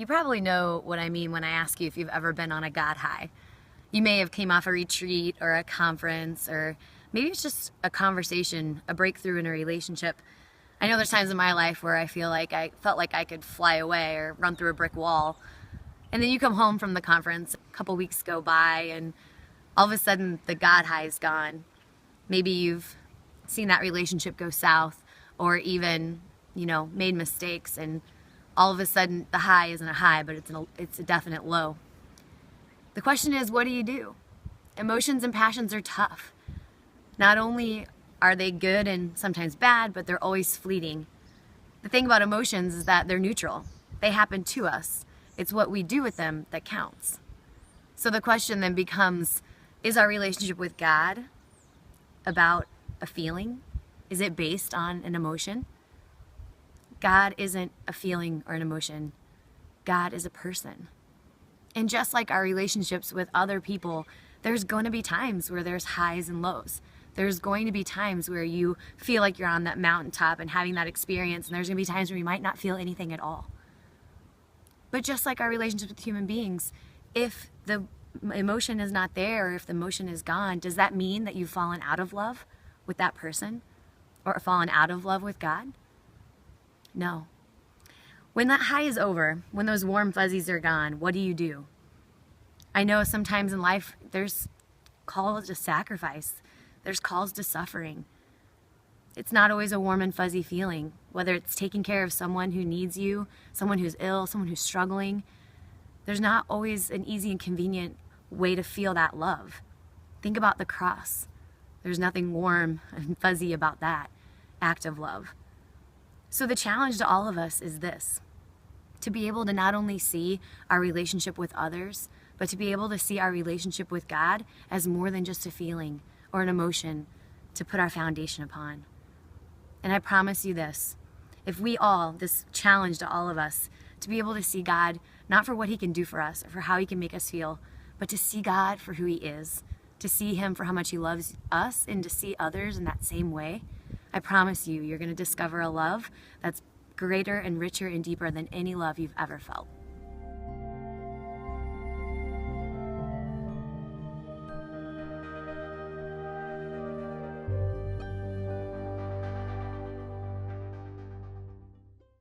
You probably know what I mean when I ask you if you've ever been on a God high. You may have came off a retreat or a conference, or maybe it's just a conversation, a breakthrough in a relationship. I know there's times in my life where I felt like I could fly away or run through a brick wall. And then you come home from the conference, a couple weeks go by, and all of a sudden the God high is gone. Maybe you've seen that relationship go south, or even, made mistakes, and all of a sudden the high isn't a high, but it's a definite low. The question is, what do you do? Emotions and passions are tough. Not only are they good and sometimes bad, but they're always fleeting. The thing about emotions is that they're neutral. They happen to us. It's what we do with them that counts. So the question then becomes, is our relationship with God about a feeling? Is it based on an emotion? God isn't a feeling or an emotion. God is a person. And just like our relationships with other people, there's going to be times where there's highs and lows. There's going to be times where you feel like you're on that mountaintop and having that experience, and there's going to be times where you might not feel anything at all. But just like our relationships with human beings, if the emotion is not there, or if the emotion is gone, does that mean that you've fallen out of love with that person, or fallen out of love with God? No. When that high is over, when those warm fuzzies are gone, what do? I know sometimes in life there's calls to sacrifice. There's calls to suffering. It's not always a warm and fuzzy feeling, whether it's taking care of someone who needs you, someone who's ill, someone who's struggling. There's not always an easy and convenient way to feel that love. Think about the cross. There's nothing warm and fuzzy about that act of love. So the challenge to all of us is this: to be able to not only see our relationship with others, but to be able to see our relationship with God as more than just a feeling or an emotion to put our foundation upon. And I promise you this challenge to all of us, to be able to see God not for what he can do for us or for how he can make us feel, but to see God for who he is, to see him for how much he loves us, and to see others in that same way. I promise you're going to discover a love that's greater and richer and deeper than any love you've ever felt.